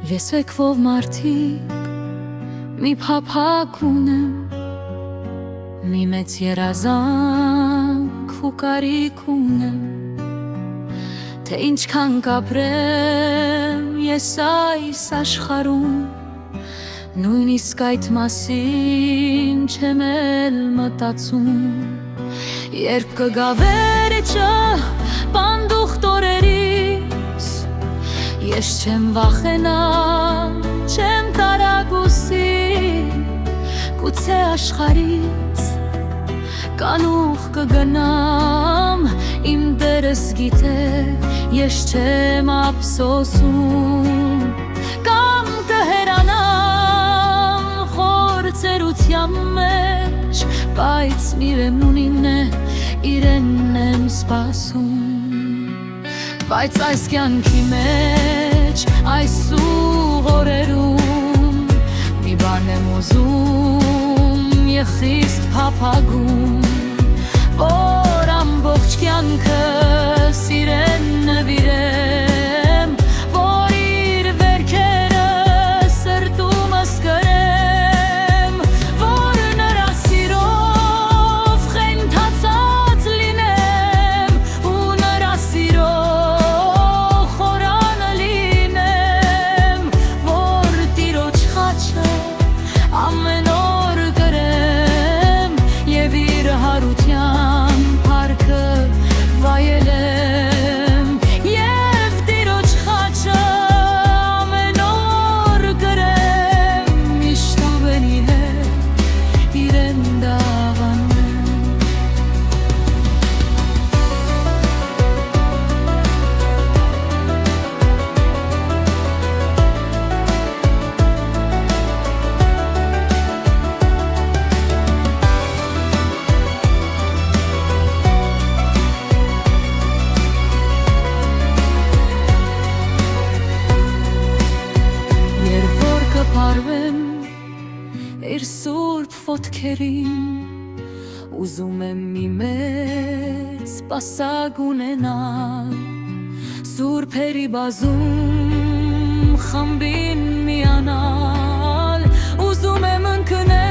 Եսվեկվով մարդիկ մի փափակ ունեմ, մի մեծ երազանք ու կարիք ունեմ, թե ինչքան կապրեմ ես այս աշխարհում, նույնիսկ այդ մասին չեմ էլ մտածում, երբ կգա վերջը պանդուխ տորերիս, ես չեմ վախենա, չեմ տարագուսի, գուցե աշխարհից կանուխ կգնամ, իմ դերս գիտե, ես չեմ ափսոսում, կամ կհերանամ խորցերության մեջ, բայց միևնույն է, իրենն եմ սպասում, բայց այս կյանքի մեջ, այս ուղորերում, մի բան եմ ուզում և խիստ փափագում, որ ամբողջ կյանքս իրեն նվիրեմ, որ իր վերքերը սրտումս կրեմ, որ նրա սիրով խենթացած լինեմ, ու նրա սիրով խորանը լինեմ, որ տիրոջ խաչը ամեն օր կրեմ, և իր հարության փառքը վայելեմ, և տիրոջ խաչը ամեն օր կրեմ, միշտ ու բենի հետ իրեն դավանեմ։ Երբ որ կպարվեմ իր սուրբ ոտքերին, ուզում եմ մի մեծ պասակ ունենալ, սուրբերի բազում խմբին միանալ, ուզում եմ ընկնել